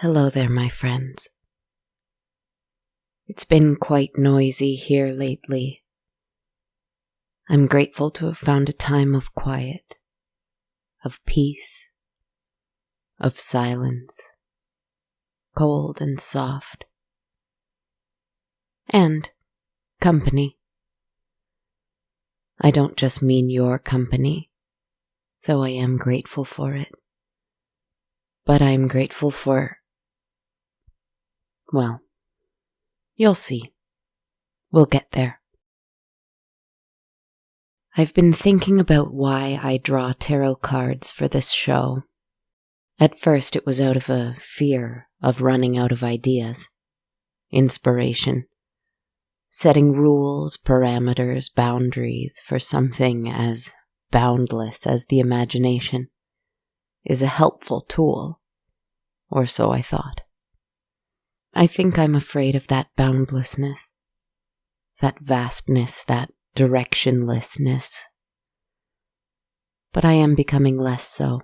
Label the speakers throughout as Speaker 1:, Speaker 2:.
Speaker 1: Hello there, my friends. It's been quite noisy here lately. I'm grateful to have found a time of quiet, of peace, of silence, cold and soft, and company. I don't just mean your company, though I am grateful for it, but I am grateful for, well, you'll see. We'll get there. I've been thinking about why I draw tarot cards for this show. At first, it was out of a fear of running out of ideas, inspiration, setting rules, parameters, boundaries for something as boundless as the imagination is a helpful tool, or so I thought. I think I'm afraid of that boundlessness, that vastness, that directionlessness. But I am becoming less so.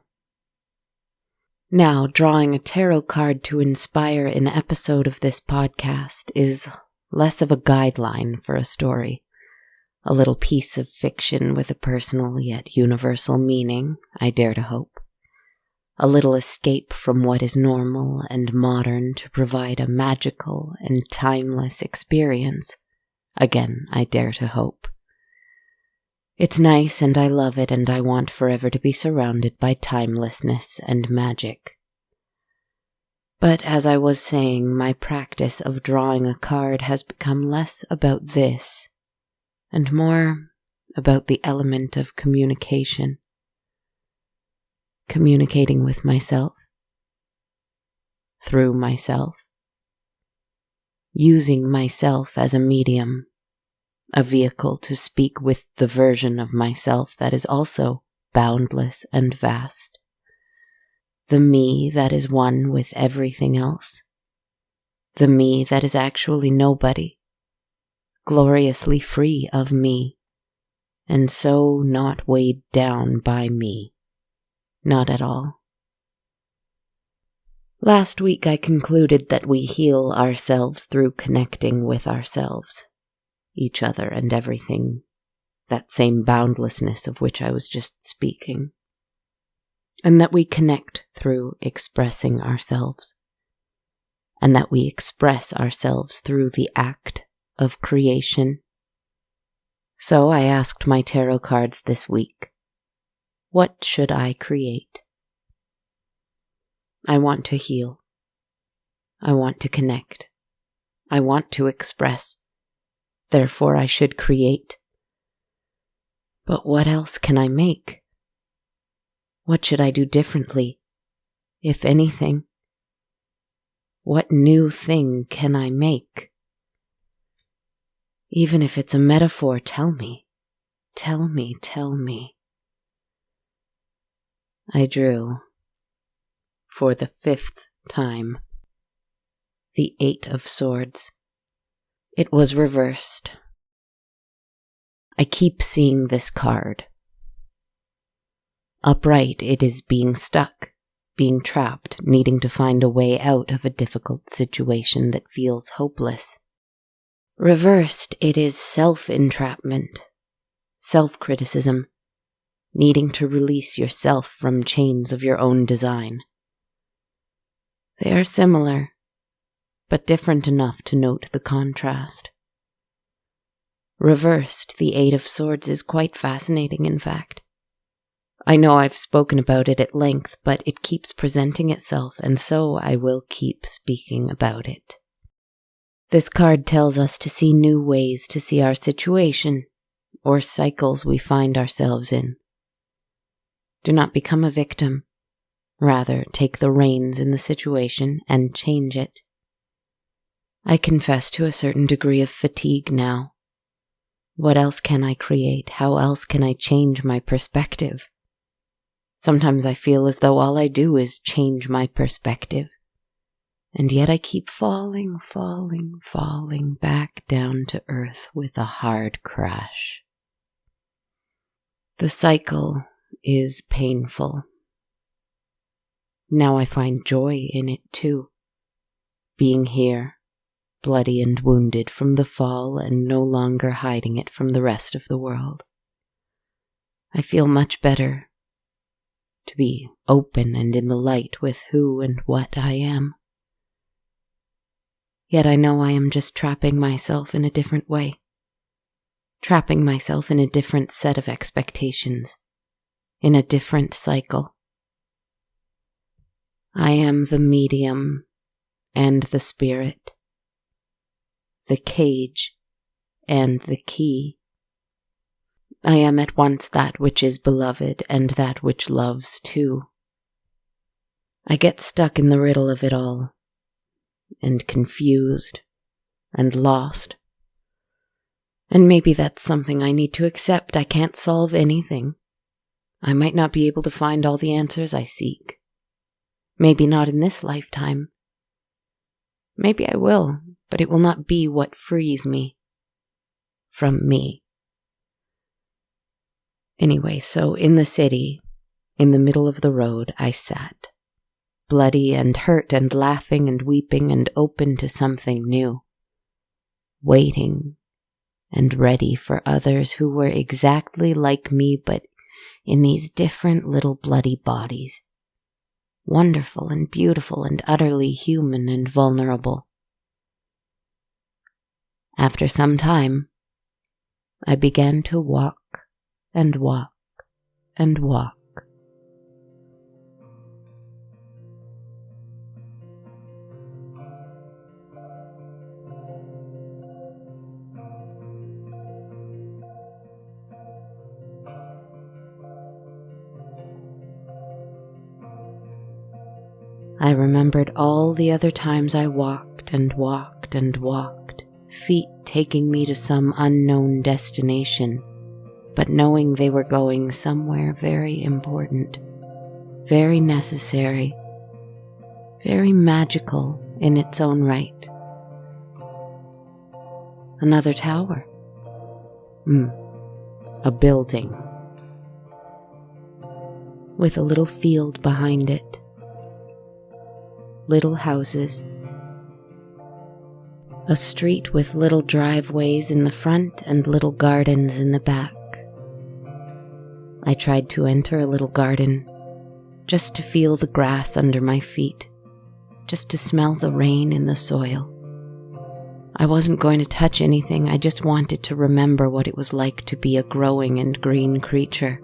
Speaker 1: Now, drawing a tarot card to inspire an episode of this podcast is less of a guideline for a story, a little piece of fiction with a personal yet universal meaning, I dare to hope. A little escape from what is normal and modern to provide a magical and timeless experience. Again, I dare to hope. It's nice and I love it and I want forever to be surrounded by timelessness and magic. But as I was saying, my practice of drawing a card has become less about this and more about the element of communication. Communicating with myself, through myself, using myself as a medium, a vehicle to speak with the version of myself that is also boundless and vast, the me that is one with everything else, the me that is actually nobody, gloriously free of me, and so not weighed down by me. Not at all. Last week I concluded that we heal ourselves through connecting with ourselves, each other and everything, that same boundlessness of which I was just speaking, and that we connect through expressing ourselves, and that we express ourselves through the act of creation. So I asked my tarot cards this week, what should I create? I want to heal. I want to connect. I want to express. Therefore, I should create. But what else can I make? What should I do differently, if anything? What new thing can I make? Even if it's a metaphor, tell me. Tell me, tell me. I drew, for the 5th time, the 8 of Swords. It was reversed. I keep seeing this card. Upright, it is being stuck, being trapped, needing to find a way out of a difficult situation that feels hopeless. Reversed, it is self-entrapment, self-criticism, needing to release yourself from chains of your own design. They are similar, but different enough to note the contrast. Reversed, the 8 of Swords is quite fascinating, in fact. I know I've spoken about it at length, but it keeps presenting itself, and so I will keep speaking about it. This card tells us to see new ways to see our situation, or cycles we find ourselves in. Do not become a victim. Rather, take the reins in the situation and change it. I confess to a certain degree of fatigue now. What else can I create? How else can I change my perspective? Sometimes I feel as though all I do is change my perspective. And yet I keep falling back down to earth with a hard crash. The cycle is painful. Now I find joy in it too. being here, bloody and wounded from the fall and no longer hiding it from the rest of the world. I feel much better to be open and in the light with who and what I am. Yet I know I am just trapping myself in a different way, trapping myself in a different set of expectations, in a different cycle. I am the medium and the spirit, the cage and the key. I am at once that which is beloved and that which loves too. I get stuck in the riddle of it all, and confused and lost. And maybe that's something I need to accept. I can't solve anything. I might not be able to find all the answers I seek. Maybe not in this lifetime. Maybe I will, but it will not be what frees me from me. Anyway, so in the city, in the middle of the road, I sat, bloody and hurt and laughing and weeping and open to something new, waiting and ready for others who were exactly like me but in these different little bloody bodies, wonderful and beautiful and utterly human and vulnerable. After some time, I began to walk and walk and walk. I remembered all the other times I walked and walked and walked, feet taking me to some unknown destination, but knowing they were going somewhere very important, very necessary, very magical in its own right. Another tower. A building. With a little field behind it. Little houses. A street with little driveways in the front and little gardens in the back. I tried to enter a little garden, just to feel the grass under my feet, just to smell the rain in the soil. I wasn't going to touch anything, I just wanted to remember what it was like to be a growing and green creature.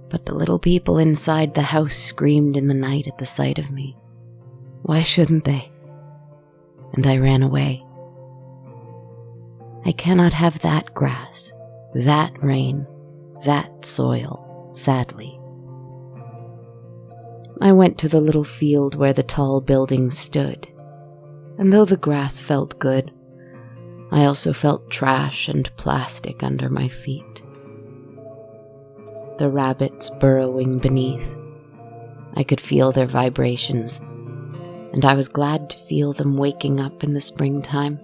Speaker 1: But the little people inside the house screamed in the night at the sight of me. Why shouldn't they? And I ran away. I cannot have that grass, that rain, that soil, sadly. I went to the little field where the tall building stood, and though the grass felt good, I also felt trash and plastic under my feet. The rabbits burrowing beneath. I could feel their vibrations, and I was glad to feel them waking up in the springtime.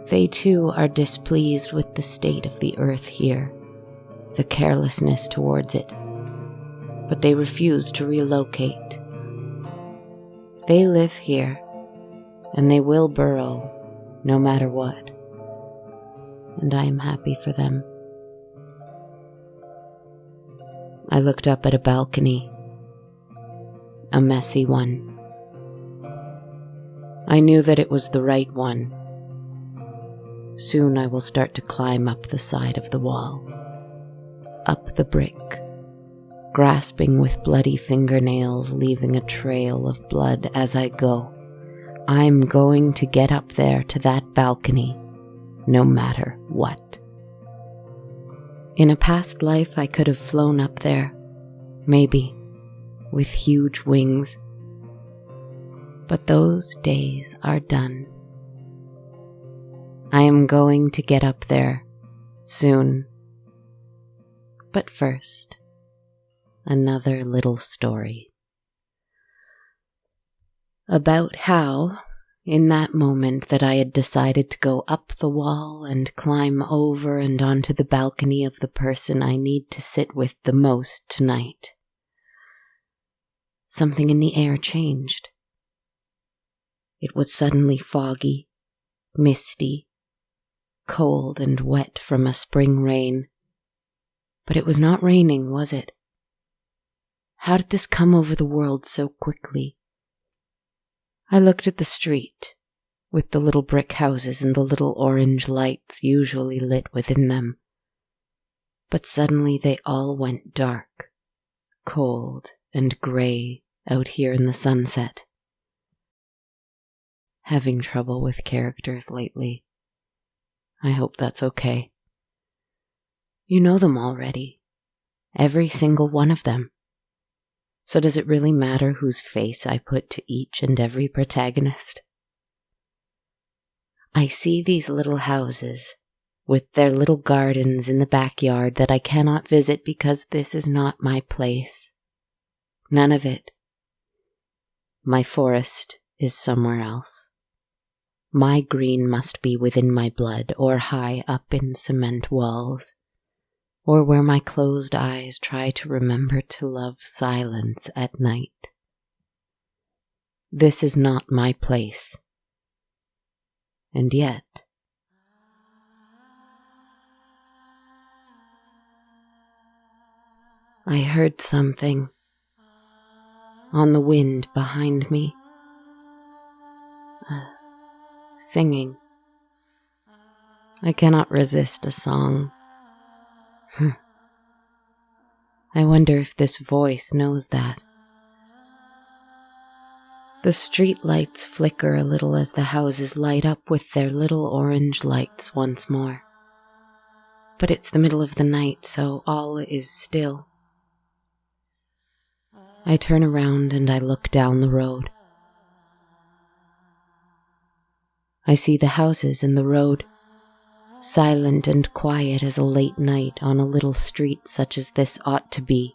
Speaker 1: They too are displeased with the state of the earth here, the carelessness towards it, but they refuse to relocate. They live here, and they will burrow no matter what, and I am happy for them. I looked up at a balcony, a messy one. I knew that it was the right one. Soon I will start to climb up the side of the wall, up the brick, grasping with bloody fingernails, leaving a trail of blood as I go. I'm going to get up there to that balcony, no matter what. In a past life, I could have flown up there, maybe, with huge wings. But those days are done. I am going to get up there soon. But first, another little story. About how, in that moment that I had decided to go up the wall and climb over and onto the balcony of the person I need to sit with the most tonight, something in the air changed. It was suddenly foggy, misty, cold and wet from a spring rain. But it was not raining, was it? How did this come over the world so quickly? I looked at the street, with the little brick houses and the little orange lights usually lit within them. But suddenly they all went dark, cold and grey out here in the sunset. Having trouble with characters lately. I hope that's okay. You know them already. Every single one of them. So does it really matter whose face I put to each and every protagonist? I see these little houses, with their little gardens in the backyard that I cannot visit because this is not my place. None of it. My forest is somewhere else. My green must be within my blood or high up in cement walls, or where my closed eyes try to remember to love silence at night. This is not my place. And yet, I heard something on the wind behind me. Singing. I cannot resist a song. I wonder if this voice knows that. The street lights flicker a little as the houses light up with their little orange lights once more. But it's the middle of the night, so all is still. I turn around and I look down the road. I see the houses and the road, silent and quiet as a late night on a little street such as this ought to be.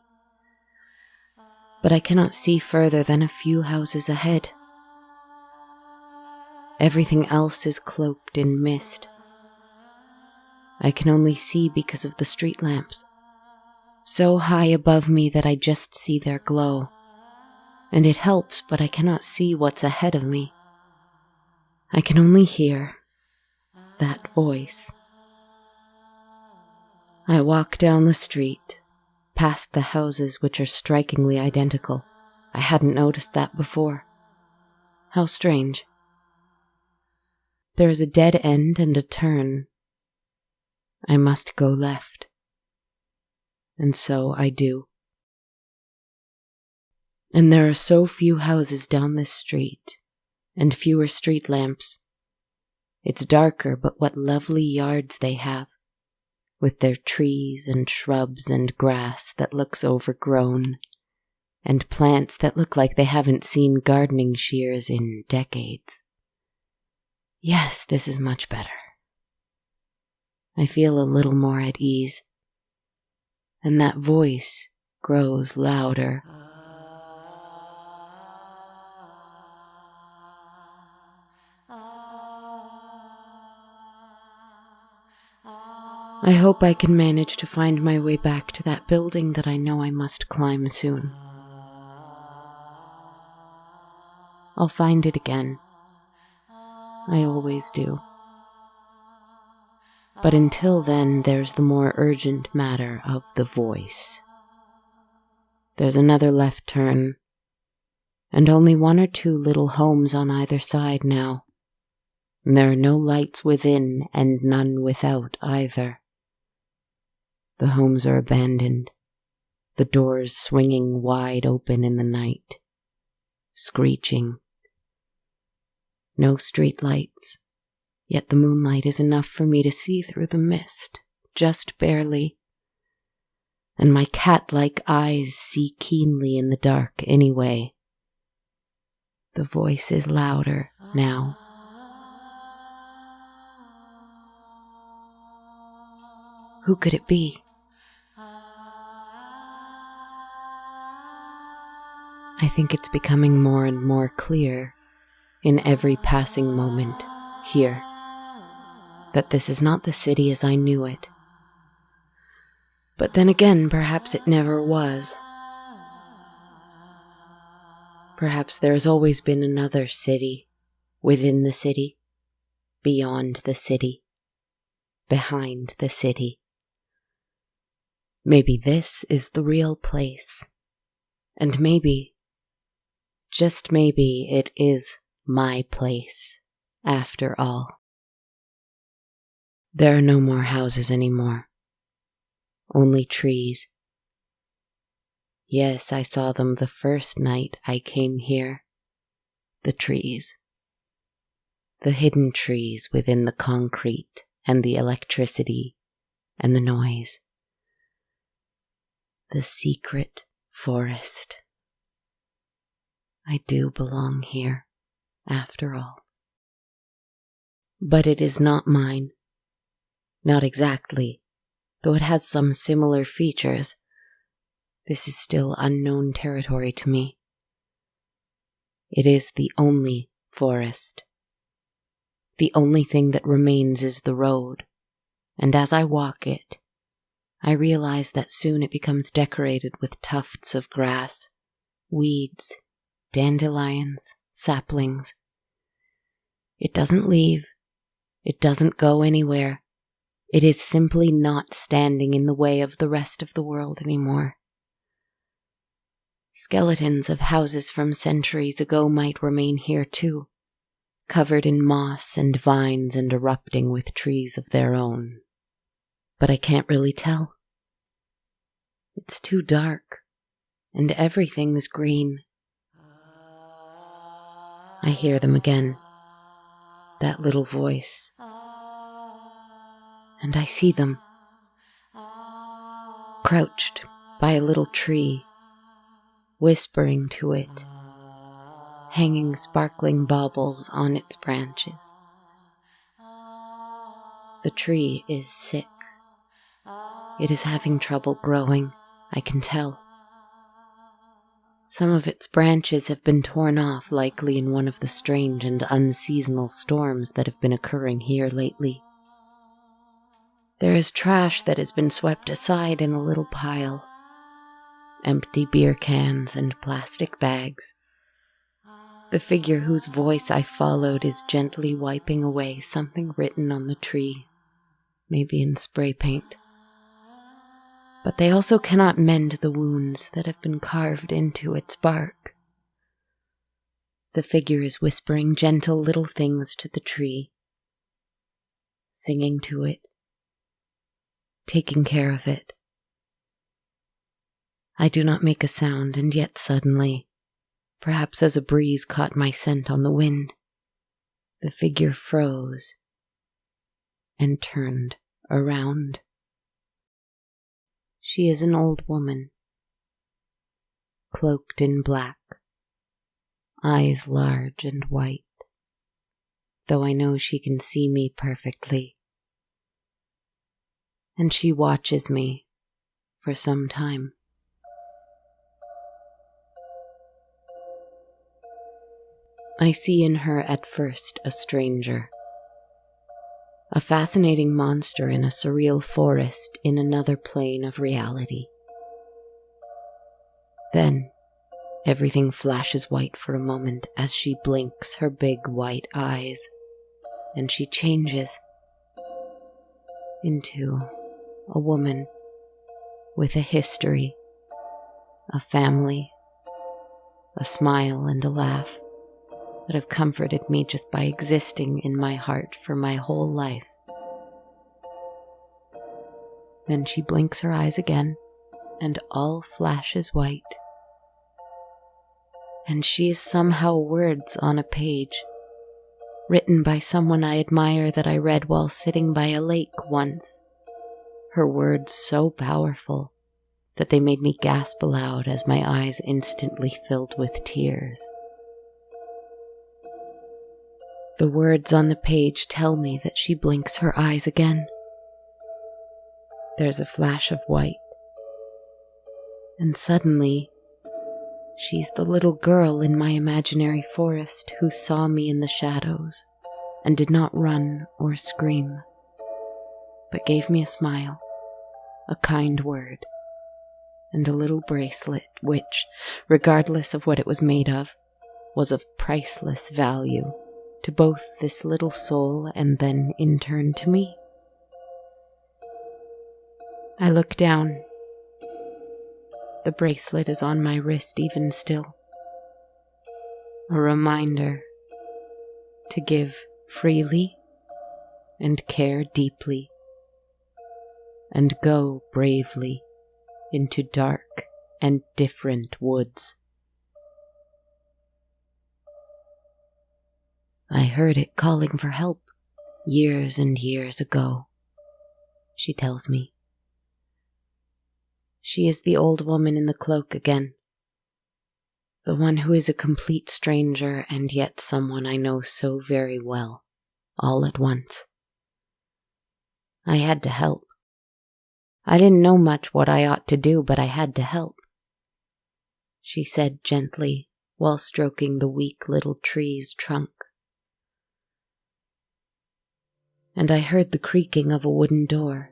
Speaker 1: But I cannot see further than a few houses ahead. Everything else is cloaked in mist. I can only see because of the street lamps, so high above me that I just see their glow. And it helps, but I cannot see what's ahead of me. I can only hear that voice. I walk down the street, past the houses which are strikingly identical. I hadn't noticed that before. How strange. There is a dead end and a turn. I must go left. And so I do. And there are so few houses down this street, and fewer street lamps. It's darker, but what lovely yards they have, with their trees and shrubs and grass that looks overgrown, and plants that look like they haven't seen gardening shears in decades. Yes, this is much better. I feel a little more at ease, and that voice grows louder. I hope I can manage to find my way back to that building that I know I must climb soon. I'll find it again. I always do. But until then, there's the more urgent matter of the voice. There's another left turn, and only one or two little homes on either side now. And there are no lights within and none without either. The homes are abandoned, the doors swinging wide open in the night, screeching. No street lights, yet the moonlight is enough for me to see through the mist, just barely. And my cat-like eyes see keenly in the dark anyway. The voice is louder now. Who could it be? I think it's becoming more and more clear in every passing moment here that this is not the city as I knew it. But then again, perhaps it never was. Perhaps there has always been another city, within the city, beyond the city, behind the city. Maybe this is the real place, and maybe, just maybe, it is my place, after all. There are no more houses anymore, only trees. Yes, I saw them the first night I came here. The trees. The hidden trees within the concrete and the electricity and the noise. The secret forest. I do belong here, after all. But it is not mine. Not exactly, though it has some similar features. This is still unknown territory to me. It is the only forest. The only thing that remains is the road, and as I walk it, I realize that soon it becomes decorated with tufts of grass, weeds, dandelions, saplings. It doesn't leave. It doesn't go anywhere. It is simply not standing in the way of the rest of the world anymore. Skeletons of houses from centuries ago might remain here too, covered in moss and vines and erupting with trees of their own. But I can't really tell. It's too dark, and everything's green. I hear them again, that little voice, and I see them, crouched by a little tree, whispering to it, hanging sparkling baubles on its branches. The tree is sick. It is having trouble growing, I can tell. Some of its branches have been torn off, likely in one of the strange and unseasonal storms that have been occurring here lately. There is trash that has been swept aside in a little pile. Empty beer cans and plastic bags. The figure whose voice I followed is gently wiping away something written on the tree, maybe in spray paint. But they also cannot mend the wounds that have been carved into its bark. The figure is whispering gentle little things to the tree, singing to it, taking care of it. I do not make a sound, and yet suddenly, perhaps as a breeze caught my scent on the wind, the figure froze and turned around. She is an old woman, cloaked in black, eyes large and white, though I know she can see me perfectly. And she watches me for some time. I see in her at first a stranger, a fascinating monster in a surreal forest in another plane of reality. Then, everything flashes white for a moment as she blinks her big white eyes, and she changes into a woman with a history, a family, a smile and a laugh that have comforted me just by existing in my heart for my whole life. Then she blinks her eyes again, and all flashes white. And she is somehow words on a page, written by someone I admire that I read while sitting by a lake once. Her words so powerful that they made me gasp aloud as my eyes instantly filled with tears. The words on the page tell me that she blinks her eyes again. There's a flash of white, and suddenly, she's the little girl in my imaginary forest who saw me in the shadows and did not run or scream, but gave me a smile, a kind word, and a little bracelet which, regardless of what it was made of, was of priceless value to both this little soul and then in turn to me. I look down. The bracelet is on my wrist even still. A reminder to give freely and care deeply and go bravely into dark and different woods. I heard it calling for help years and years ago, she tells me. She is the old woman in the cloak again. The one who is a complete stranger and yet someone I know so very well, all at once. I had to help. I didn't know much what I ought to do, but I had to help, she said gently while stroking the weak little tree's trunk. And I heard the creaking of a wooden door.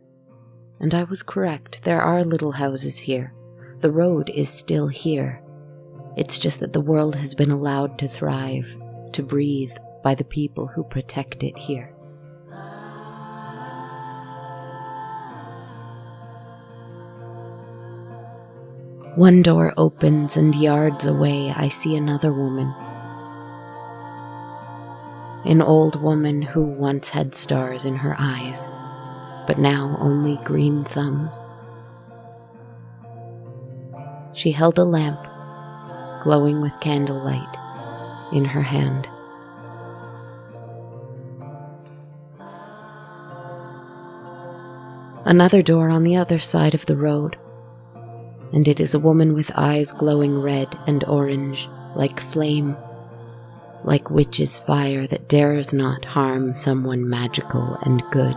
Speaker 1: And I was correct, there are little houses here. The road is still here. It's just that the world has been allowed to thrive, to breathe by the people who protect it here. One door opens and yards away I see another woman. An old woman who once had stars in her eyes, but now only green thumbs. She held a lamp, glowing with candlelight, in her hand. Another door on the other side of the road, and it is a woman with eyes glowing red and orange, like flame, like witch's fire that dares not harm someone magical and good.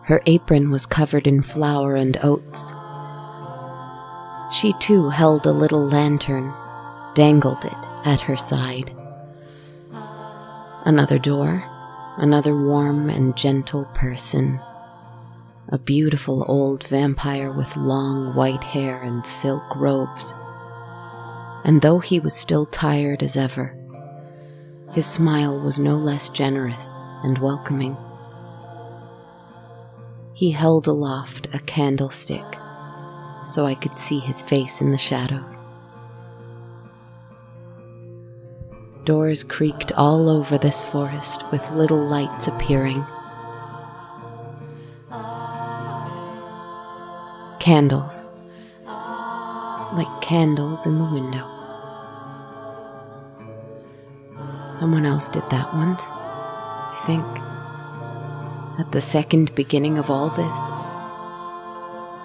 Speaker 1: Her apron was covered in flour and oats. She too held a little lantern, dangled it at her side. Another door, another warm and gentle person. A beautiful old vampire with long white hair and silk robes. And though he was still tired as ever, his smile was no less generous and welcoming. He held aloft a candlestick, so I could see his face in the shadows. Doors creaked all over this forest with little lights appearing. Candles, like candles in the window. Someone else did that once, I think. At the second beginning of all this,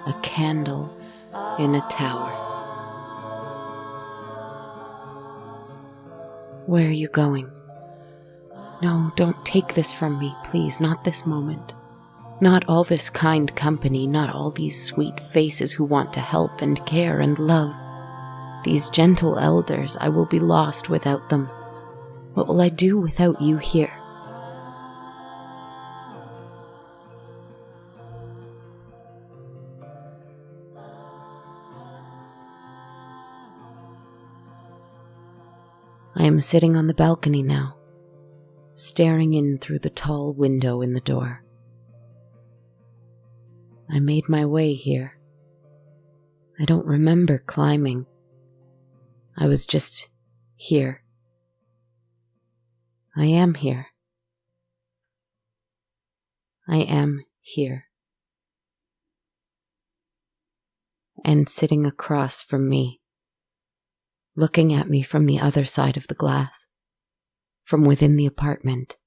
Speaker 1: a candle in a tower. Where are you going? No, don't take this from me, please, not this moment. Not all this kind company, not all these sweet faces who want to help and care and love. These gentle elders, I will be lost without them. What will I do without you here? I am sitting on the balcony now, staring in through the tall window in the door. I made my way here. I don't remember climbing. I was just here. I am here. I am here. And sitting across from me, looking at me from the other side of the glass, from within the apartment,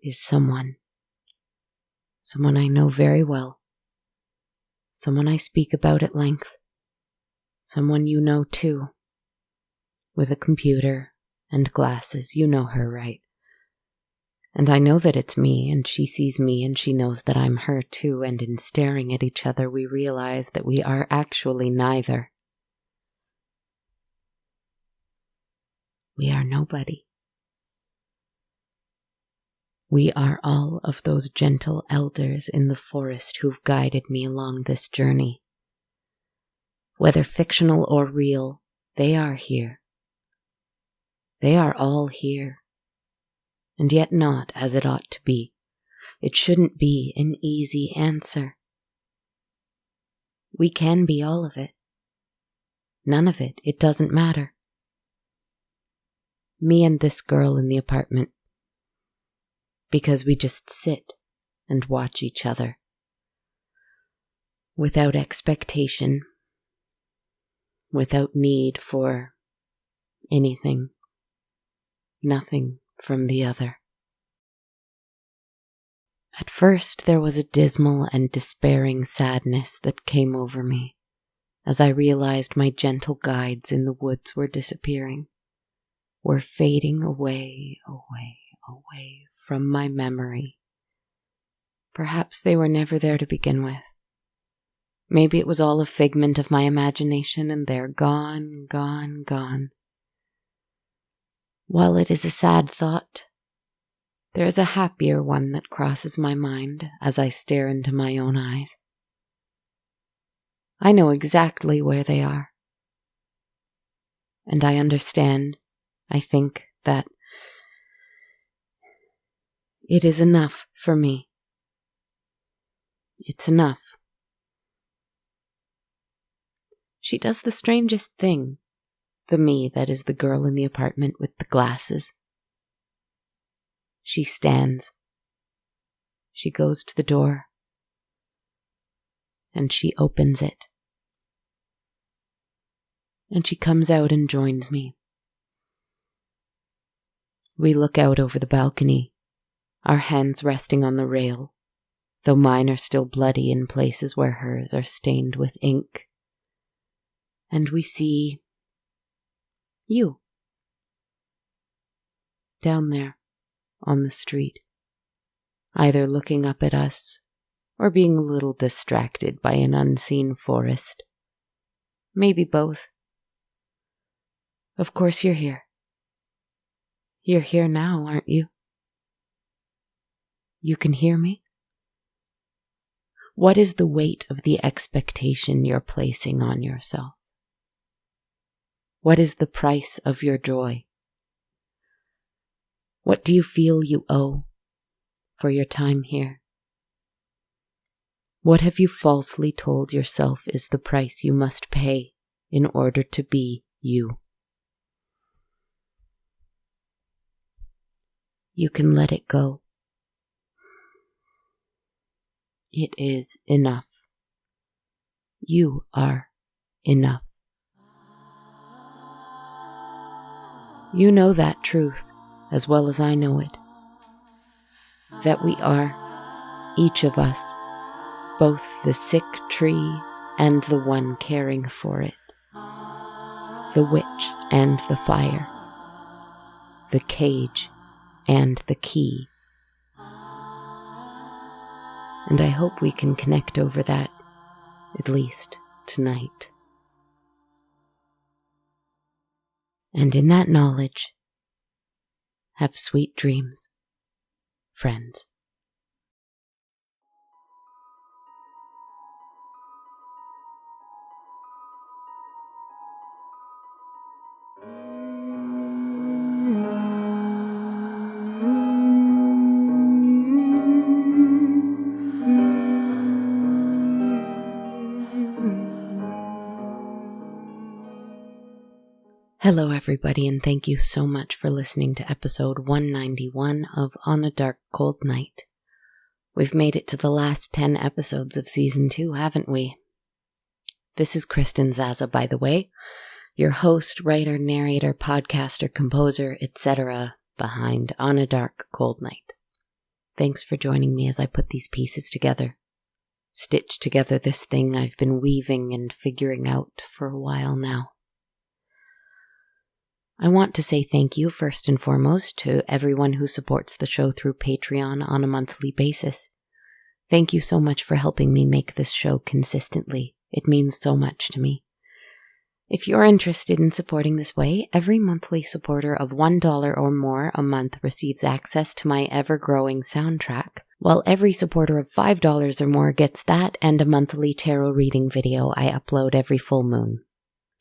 Speaker 1: is someone I know very well, someone I speak about at length, someone you know too, with a computer and glasses. You know her, right? And I know that it's me, and she sees me, and she knows that I'm her too, and in staring at each other we realize that we are actually neither. We are nobody. We are all of those gentle elders in the forest who've guided me along this journey. Whether fictional or real, they are here, They are all here, and yet not as it ought to be. It shouldn't be an easy answer. We can be all of it. None of it. It doesn't matter. Me and this girl in the apartment. Because we just sit and watch each other. Without expectation. Without need for anything. Nothing from the other. At first there was a dismal and despairing sadness that came over me as I realized my gentle guides in the woods were disappearing, were fading away from my memory. Perhaps they were never there to begin with. Maybe it was all a figment of my imagination and they're gone. While it is a sad thought, there is a happier one that crosses my mind as I stare into my own eyes. I know exactly where they are. And I understand, I think, that it is enough for me. It's enough. She does the strangest thing, the me that is the girl in the apartment with the glasses. She stands. She goes to the door. And she opens it. And she comes out and joins me. We look out over the balcony, our hands resting on the rail, though mine are still bloody in places where hers are stained with ink. And we see you. Down there, on the street, either looking up at us or being a little distracted by an unseen forest. Maybe both. Of course you're here. You're here now, aren't you? You can hear me? What is the weight of the expectation you're placing on yourself? What is the price of your joy? What do you feel you owe for your time here? What have you falsely told yourself is the price you must pay in order to be you? You can let it go. It is enough. You are enough. You know that truth as well as I know it. That we are, each of us, both the sick tree and the one caring for it, the witch and the fire, the cage and the key. And I hope we can connect over that, at least tonight. And in that knowledge, have sweet dreams, friends. Hello everybody, and thank you so much for listening to episode 191 of On a Dark Cold Night. We've made it to the last 10 episodes of season 2, haven't we? This is Kristen Zaza, by the way, your host, writer, narrator, podcaster, composer, etc. behind On a Dark Cold Night. Thanks for joining me as I put these pieces together. Stitch together this thing I've been weaving and figuring out for a while now. I want to say thank you first and foremost to everyone who supports the show through Patreon on a monthly basis. Thank you so much for helping me make this show consistently. It means so much to me. If you're interested in supporting this way, every monthly supporter of $1 or more a month receives access to my ever-growing soundtrack, while every supporter of $5 or more gets that and a monthly tarot reading video I upload every full moon.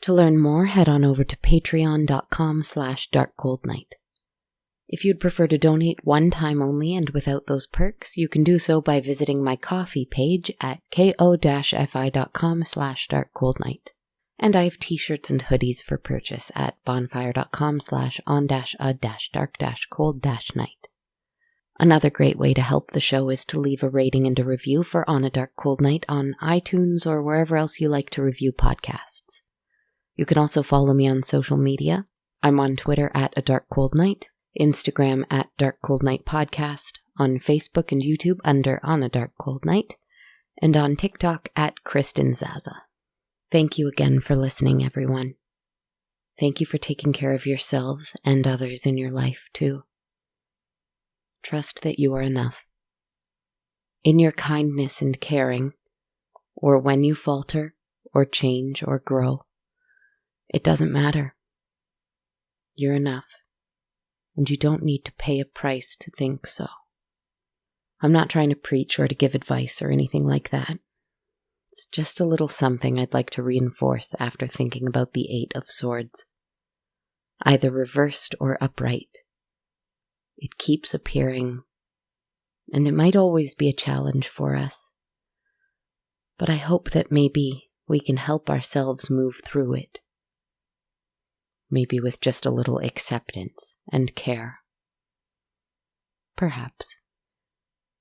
Speaker 1: To learn more, head on over to patreon.com/darkcoldnight. If you'd prefer to donate one time only and without those perks, you can do so by visiting my Ko-fi page at ko-fi.com/darkcoldnight. And I have t-shirts and hoodies for purchase at bonfire.com/on-a-dark-cold-night. Another great way to help the show is to leave a rating and a review for On a Dark Cold Night on iTunes or wherever else you like to review podcasts. You can also follow me on social media. I'm on Twitter at A Dark Cold Night, Instagram at Dark Cold Night Podcast, on Facebook and YouTube under On a Dark Cold Night, and on TikTok at Kristen Zaza. Thank you again for listening, everyone. Thank you for taking care of yourselves and others in your life, too. Trust that you are enough. In your kindness and caring, or when you falter, or change, or grow, it doesn't matter. You're enough, and you don't need to pay a price to think so. I'm not trying to preach or to give advice or anything like that. It's just a little something I'd like to reinforce after thinking about the 8 of Swords. Either reversed or upright. It keeps appearing, and it might always be a challenge for us. But I hope that maybe we can help ourselves move through it. Maybe with just a little acceptance and care. Perhaps.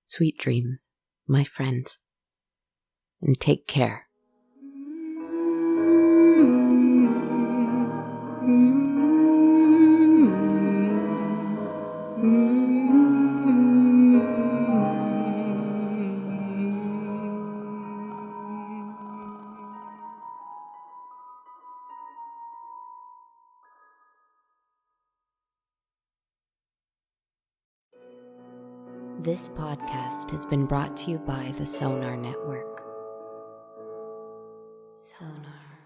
Speaker 1: Sweet dreams, my friends. And take care. This podcast has been brought to you by the Sonar Network. Sonar.